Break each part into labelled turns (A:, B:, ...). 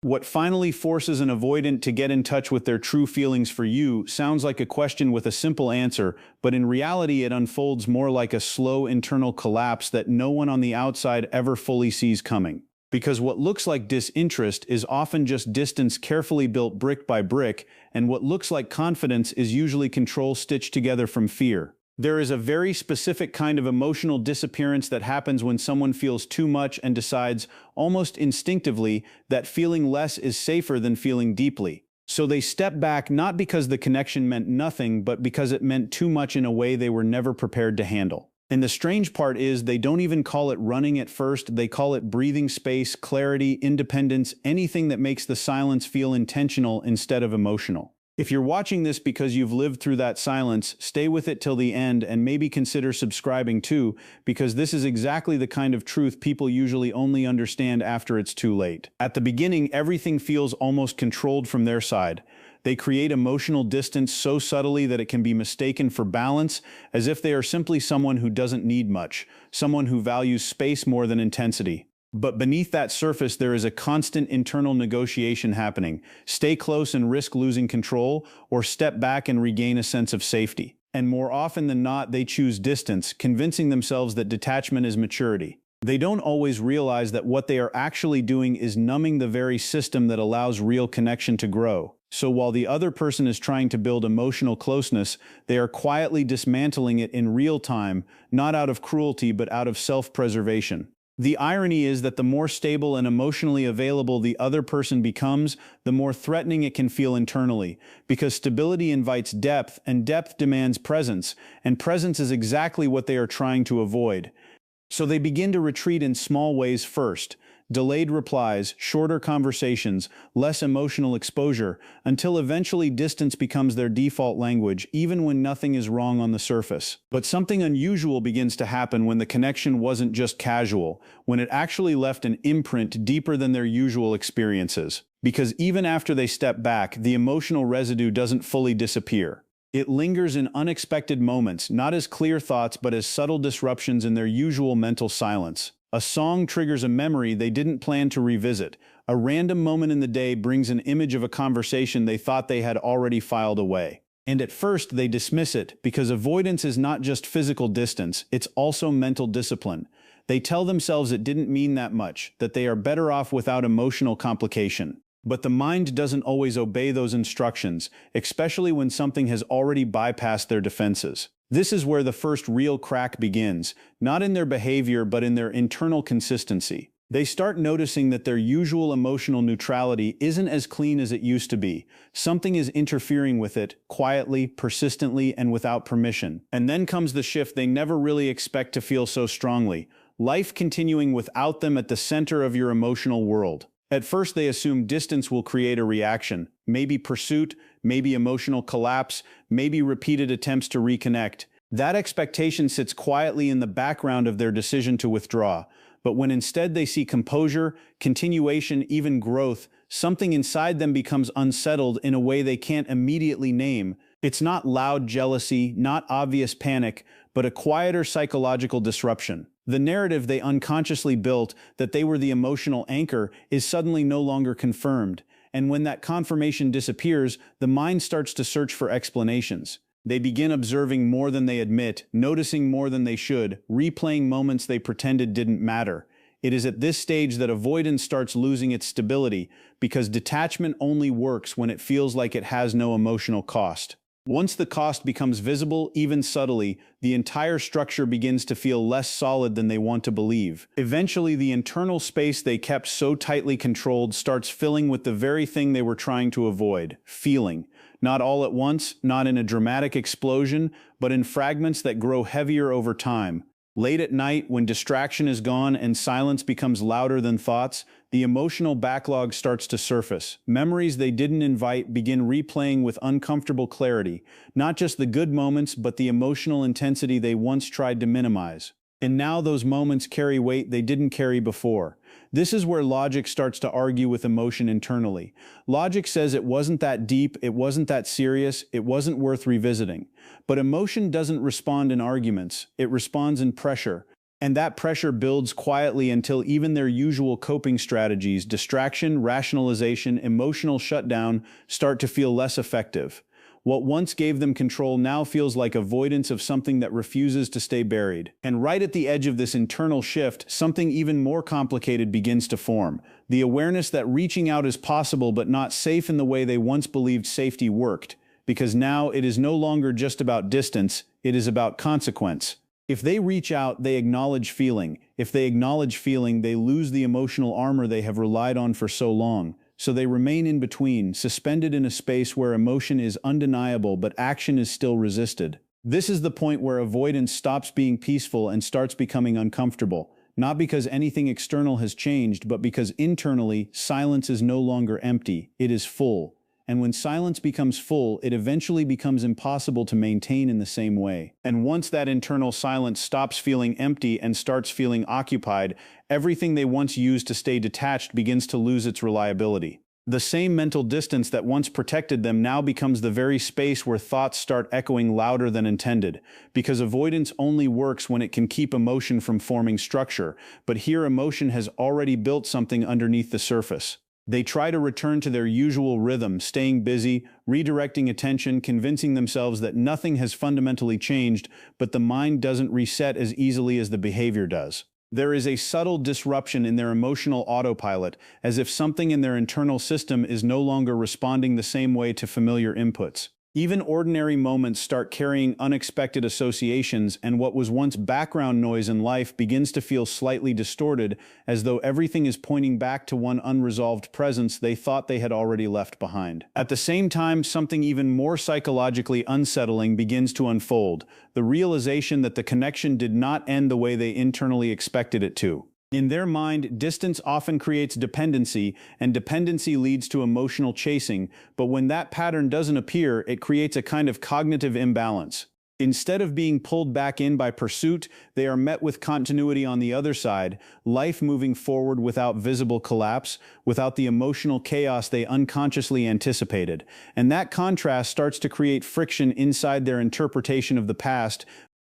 A: What finally forces an avoidant to get in touch with their true feelings for you sounds like a question with a simple answer, but in reality it unfolds more like a slow internal collapse that no one on the outside ever fully sees coming. Because what looks like disinterest is often just distance carefully built brick by brick, and what looks like confidence is usually control stitched together from fear. There is a very specific kind of emotional disappearance that happens when someone feels too much and decides, almost instinctively, that feeling less is safer than feeling deeply. So they step back not because the connection meant nothing, but because it meant too much in a way they were never prepared to handle. And the strange part is they don't even call it running at first, they call it breathing space, clarity, independence, anything that makes the silence feel intentional instead of emotional. If you're watching this because you've lived through that silence, stay with it till the end and maybe consider subscribing too, because this is exactly the kind of truth people usually only understand after it's too late. At the beginning, everything feels almost controlled from their side. They create emotional distance so subtly that it can be mistaken for balance, as if they are simply someone who doesn't need much, someone who values space more than intensity. But beneath that surface there is a constant internal negotiation happening. Stay close and risk losing control, or step back and regain a sense of safety. And more often than not, they choose distance, convincing themselves that detachment is maturity. They don't always realize that what they are actually doing is numbing the very system that allows real connection to grow. So while the other person is trying to build emotional closeness, they are quietly dismantling it in real time, not out of cruelty but out of self-preservation. The irony is that the more stable and emotionally available the other person becomes, the more threatening it can feel internally, because stability invites depth, and depth demands presence, and presence is exactly what they are trying to avoid. So they begin to retreat in small ways first. Delayed replies, shorter conversations, less emotional exposure, until eventually distance becomes their default language, even when nothing is wrong on the surface. But something unusual begins to happen when the connection wasn't just casual, when it actually left an imprint deeper than their usual experiences. Because even after they step back, the emotional residue doesn't fully disappear. It lingers in unexpected moments, not as clear thoughts but as subtle disruptions in their usual mental silence. A song triggers a memory they didn't plan to revisit. A random moment in the day brings an image of a conversation they thought they had already filed away. And at first they dismiss it, because avoidance is not just physical distance, it's also mental discipline. They tell themselves it didn't mean that much, that they are better off without emotional complication. But the mind doesn't always obey those instructions, especially when something has already bypassed their defenses. This is where the first real crack begins, not in their behavior but in their internal consistency. They start noticing that their usual emotional neutrality isn't as clean as it used to be. Something is interfering with it, quietly, persistently, and without permission. And then comes the shift they never really expect to feel so strongly: life continuing without them at the center of your emotional world. At first they assume distance will create a reaction, maybe pursuit, maybe emotional collapse, maybe repeated attempts to reconnect. That expectation sits quietly in the background of their decision to withdraw. But when instead they see composure, continuation, even growth, something inside them becomes unsettled in a way they can't immediately name. It's not loud jealousy, not obvious panic, but a quieter psychological disruption. The narrative they unconsciously built, that they were the emotional anchor, is suddenly no longer confirmed. And when that confirmation disappears, the mind starts to search for explanations. They begin observing more than they admit, noticing more than they should, replaying moments they pretended didn't matter. It is at this stage that avoidance starts losing its stability, because detachment only works when it feels like it has no emotional cost. Once the cost becomes visible, even subtly, the entire structure begins to feel less solid than they want to believe. Eventually, the internal space they kept so tightly controlled starts filling with the very thing they were trying to avoid: feeling. Not all at once, not in a dramatic explosion, but in fragments that grow heavier over time. Late at night, when distraction is gone and silence becomes louder than thoughts, the emotional backlog starts to surface. Memories they didn't invite begin replaying with uncomfortable clarity, not just the good moments, but the emotional intensity they once tried to minimize. And now those moments carry weight they didn't carry before. This is where logic starts to argue with emotion internally. Logic says it wasn't that deep, it wasn't that serious, it wasn't worth revisiting. But emotion doesn't respond in arguments, it responds in pressure. And that pressure builds quietly until even their usual coping strategies, distraction, rationalization, emotional shutdown, start to feel less effective. What once gave them control now feels like avoidance of something that refuses to stay buried. And right at the edge of this internal shift, something even more complicated begins to form. The awareness that reaching out is possible but not safe in the way they once believed safety worked. Because now it is no longer just about distance, it is about consequence. If they reach out, they acknowledge feeling. If they acknowledge feeling, they lose the emotional armor they have relied on for so long. So they remain in between, suspended in a space where emotion is undeniable but action is still resisted. This is the point where avoidance stops being peaceful and starts becoming uncomfortable. Not because anything external has changed, but because internally, silence is no longer empty, it is full. And when silence becomes full, it eventually becomes impossible to maintain in the same way. And once that internal silence stops feeling empty and starts feeling occupied, everything they once used to stay detached begins to lose its reliability. The same mental distance that once protected them now becomes the very space where thoughts start echoing louder than intended, because avoidance only works when it can keep emotion from forming structure, but here emotion has already built something underneath the surface. They try to return to their usual rhythm, staying busy, redirecting attention, convincing themselves that nothing has fundamentally changed, but the mind doesn't reset as easily as the behavior does. There is a subtle disruption in their emotional autopilot, as if something in their internal system is no longer responding the same way to familiar inputs. Even ordinary moments start carrying unexpected associations, and what was once background noise in life begins to feel slightly distorted, as though everything is pointing back to one unresolved presence they thought they had already left behind. At the same time, something even more psychologically unsettling begins to unfold, the realization that the connection did not end the way they internally expected it to. In their mind, distance often creates dependency, and dependency leads to emotional chasing, but when that pattern doesn't appear, it creates a kind of cognitive imbalance. Instead of being pulled back in by pursuit, they are met with continuity on the other side, life moving forward without visible collapse, without the emotional chaos they unconsciously anticipated. And that contrast starts to create friction inside their interpretation of the past.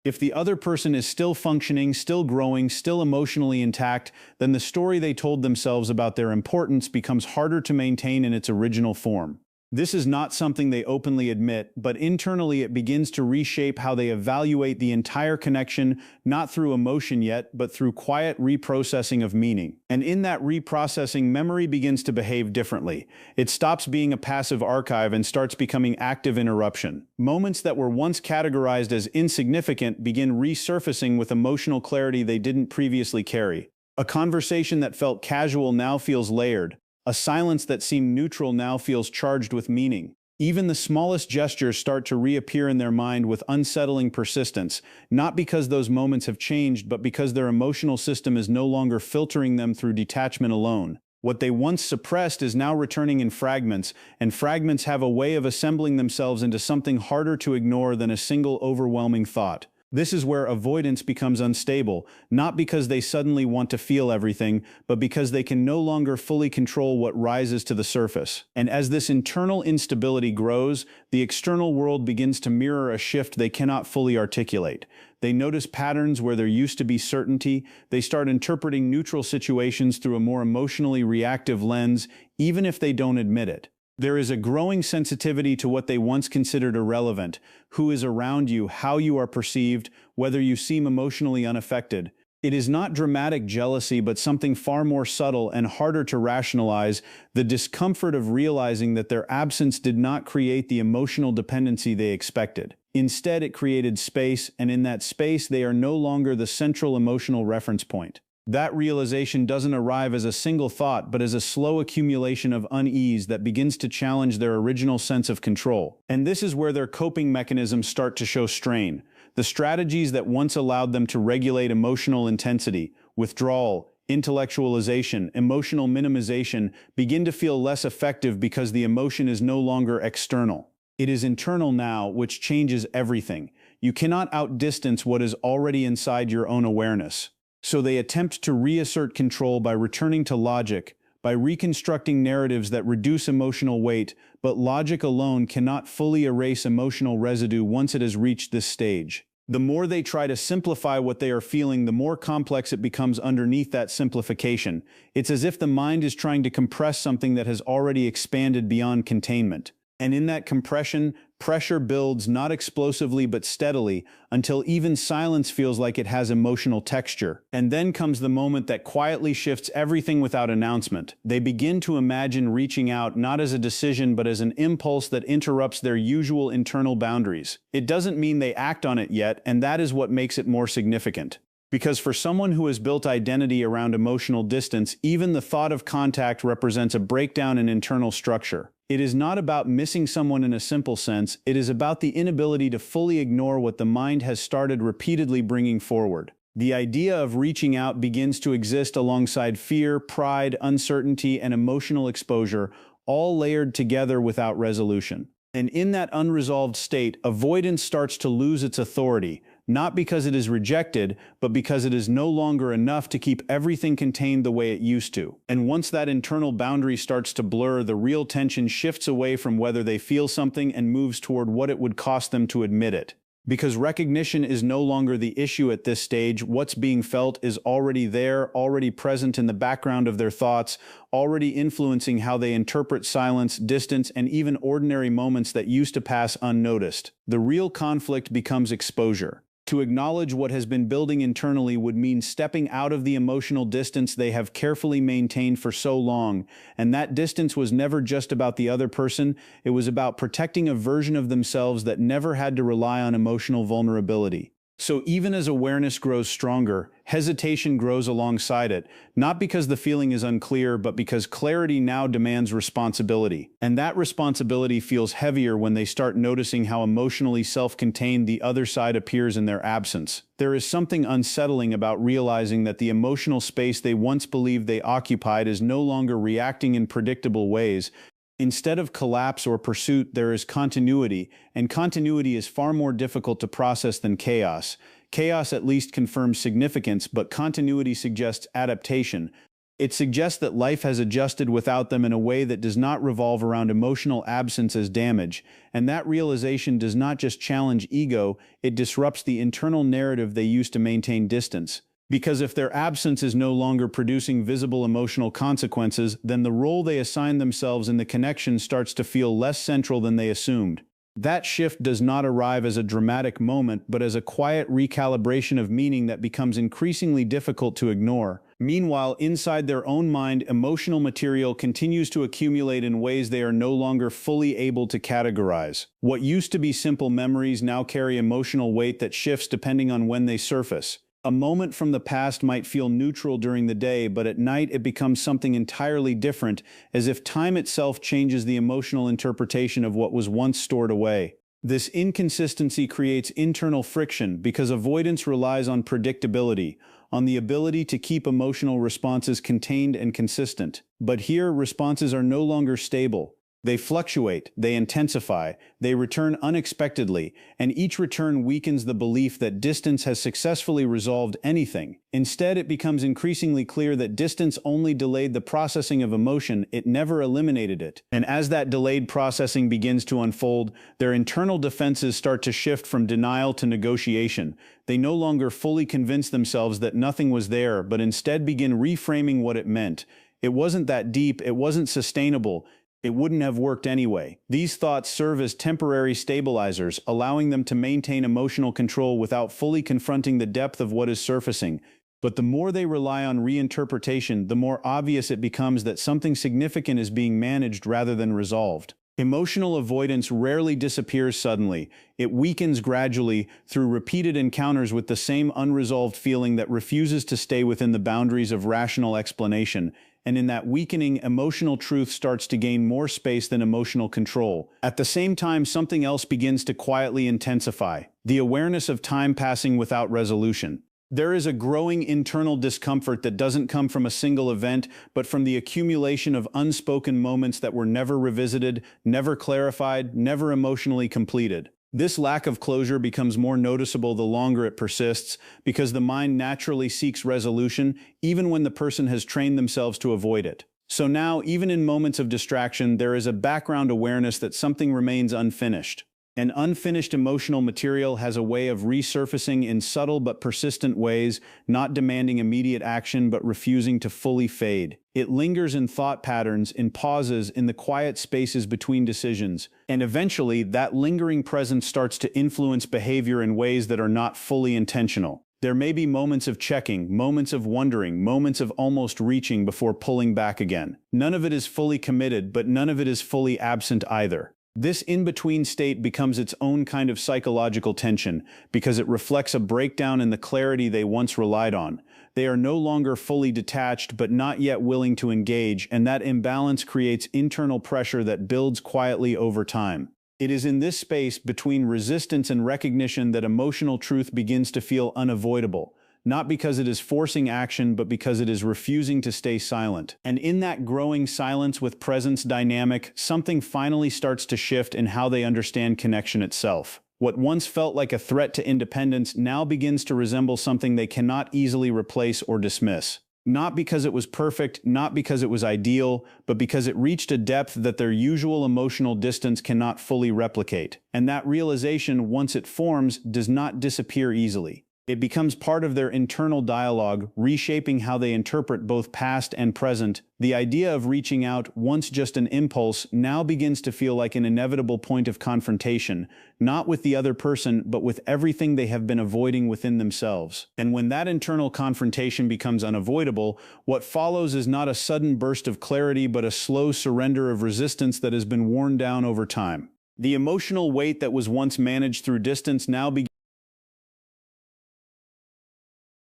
A: If the other person is still functioning, still growing, still emotionally intact, then the story they told themselves about their importance becomes harder to maintain in its original form. This is not something they openly admit, but internally it begins to reshape how they evaluate the entire connection, not through emotion yet, but through quiet reprocessing of meaning. And in that reprocessing, memory begins to behave differently. It stops being a passive archive and starts becoming active interruption. Moments that were once categorized as insignificant begin resurfacing with emotional clarity they didn't previously carry. A conversation that felt casual now feels layered. A silence that seemed neutral now feels charged with meaning. Even the smallest gestures start to reappear in their mind with unsettling persistence, not because those moments have changed, but because their emotional system is no longer filtering them through detachment alone. What they once suppressed is now returning in fragments, and fragments have a way of assembling themselves into something harder to ignore than a single overwhelming thought. This is where avoidance becomes unstable, not because they suddenly want to feel everything, but because they can no longer fully control what rises to the surface. And as this internal instability grows, the external world begins to mirror a shift they cannot fully articulate. They notice patterns where there used to be certainty. They start interpreting neutral situations through a more emotionally reactive lens, even if they don't admit it. There is a growing sensitivity to what they once considered irrelevant: who is around you, how you are perceived, whether you seem emotionally unaffected. It is not dramatic jealousy, but something far more subtle and harder to rationalize: the discomfort of realizing that their absence did not create the emotional dependency they expected. Instead, it created space, and in that space they are no longer the central emotional reference point. That realization doesn't arrive as a single thought, but as a slow accumulation of unease that begins to challenge their original sense of control. And this is where their coping mechanisms start to show strain. The strategies that once allowed them to regulate emotional intensity, withdrawal, intellectualization, emotional minimization, begin to feel less effective because the emotion is no longer external. It is internal now, which changes everything. You cannot outdistance what is already inside your own awareness. So they attempt to reassert control by returning to logic, by reconstructing narratives that reduce emotional weight, but logic alone cannot fully erase emotional residue once it has reached this stage. The more they try to simplify what they are feeling, the more complex it becomes underneath that simplification. It's as if the mind is trying to compress something that has already expanded beyond containment. And in that compression, pressure builds not explosively but steadily until even silence feels like it has emotional texture. And then comes the moment that quietly shifts everything without announcement. They begin to imagine reaching out not as a decision but as an impulse that interrupts their usual internal boundaries. It doesn't mean they act on it yet, and that is what makes it more significant. Because for someone who has built identity around emotional distance, even the thought of contact represents a breakdown in internal structure. It is not about missing someone in a simple sense, it is about the inability to fully ignore what the mind has started repeatedly bringing forward. The idea of reaching out begins to exist alongside fear, pride, uncertainty, and emotional exposure, all layered together without resolution. And in that unresolved state, avoidance starts to lose its authority, not because it is rejected, but because it is no longer enough to keep everything contained the way it used to. And once that internal boundary starts to blur, the real tension shifts away from whether they feel something and moves toward what it would cost them to admit it. Because recognition is no longer the issue at this stage, what's being felt is already there, already present in the background of their thoughts, already influencing how they interpret silence, distance, and even ordinary moments that used to pass unnoticed. The real conflict becomes exposure. To acknowledge what has been building internally would mean stepping out of the emotional distance they have carefully maintained for so long, and that distance was never just about the other person, it was about protecting a version of themselves that never had to rely on emotional vulnerability. So even as awareness grows stronger, hesitation grows alongside it, not because the feeling is unclear, but because clarity now demands responsibility. And that responsibility feels heavier when they start noticing how emotionally self-contained the other side appears in their absence. There is something unsettling about realizing that the emotional space they once believed they occupied is no longer reacting in predictable ways. Instead of collapse or pursuit, there is continuity, and continuity is far more difficult to process than chaos. Chaos at least confirms significance, but continuity suggests adaptation. It suggests that life has adjusted without them in a way that does not revolve around emotional absence as damage, and that realization does not just challenge ego, it disrupts the internal narrative they used to maintain distance. Because if their absence is no longer producing visible emotional consequences, then the role they assign themselves in the connection starts to feel less central than they assumed. That shift does not arrive as a dramatic moment, but as a quiet recalibration of meaning that becomes increasingly difficult to ignore. Meanwhile, inside their own mind, emotional material continues to accumulate in ways they are no longer fully able to categorize. What used to be simple memories now carry emotional weight that shifts depending on when they surface. A moment from the past might feel neutral during the day, but at night it becomes something entirely different, as if time itself changes the emotional interpretation of what was once stored away. This inconsistency creates internal friction because avoidance relies on predictability, on the ability to keep emotional responses contained and consistent. But here, responses are no longer stable. They fluctuate, they intensify, they return unexpectedly, and each return weakens the belief that distance has successfully resolved anything. Instead, it becomes increasingly clear that distance only delayed the processing of emotion, it never eliminated it. And as that delayed processing begins to unfold, their internal defenses start to shift from denial to negotiation. They no longer fully convince themselves that nothing was there, but instead begin reframing what it meant. It wasn't that deep, it wasn't sustainable. It wouldn't have worked anyway. These thoughts serve as temporary stabilizers, allowing them to maintain emotional control without fully confronting the depth of what is surfacing. But the more they rely on reinterpretation, the more obvious it becomes that something significant is being managed rather than resolved. Emotional avoidance rarely disappears suddenly. It weakens gradually through repeated encounters with the same unresolved feeling that refuses to stay within the boundaries of rational explanation. And in that weakening, emotional truth starts to gain more space than emotional control. At the same time, something else begins to quietly intensify: the awareness of time passing without resolution. There is a growing internal discomfort that doesn't come from a single event, but from the accumulation of unspoken moments that were never revisited, never clarified, never emotionally completed. This lack of closure becomes more noticeable the longer it persists, because the mind naturally seeks resolution, even when the person has trained themselves to avoid it. So now, even in moments of distraction, there is a background awareness that something remains unfinished. An unfinished emotional material has a way of resurfacing in subtle but persistent ways, not demanding immediate action but refusing to fully fade. It lingers in thought patterns, in pauses, in the quiet spaces between decisions, and eventually that lingering presence starts to influence behavior in ways that are not fully intentional. There may be moments of checking, moments of wondering, moments of almost reaching before pulling back again. None of it is fully committed, but none of it is fully absent either. This in-between state becomes its own kind of psychological tension because it reflects a breakdown in the clarity they once relied on. They are no longer fully detached but not yet willing to engage, and that imbalance creates internal pressure that builds quietly over time. It is in this space between resistance and recognition that emotional truth begins to feel unavoidable, not because it is forcing action, but because it is refusing to stay silent. And in that growing silence with presence dynamic, something finally starts to shift in how they understand connection itself. What once felt like a threat to independence now begins to resemble something they cannot easily replace or dismiss. Not because it was perfect, not because it was ideal, but because it reached a depth that their usual emotional distance cannot fully replicate. And that realization, once it forms, does not disappear easily. It becomes part of their internal dialogue, reshaping how they interpret both past and present. The idea of reaching out, once just an impulse, now begins to feel like an inevitable point of confrontation, not with the other person, but with everything they have been avoiding within themselves. And when that internal confrontation becomes unavoidable, what follows is not a sudden burst of clarity, but a slow surrender of resistance that has been worn down over time. The emotional weight that was once managed through distance now begins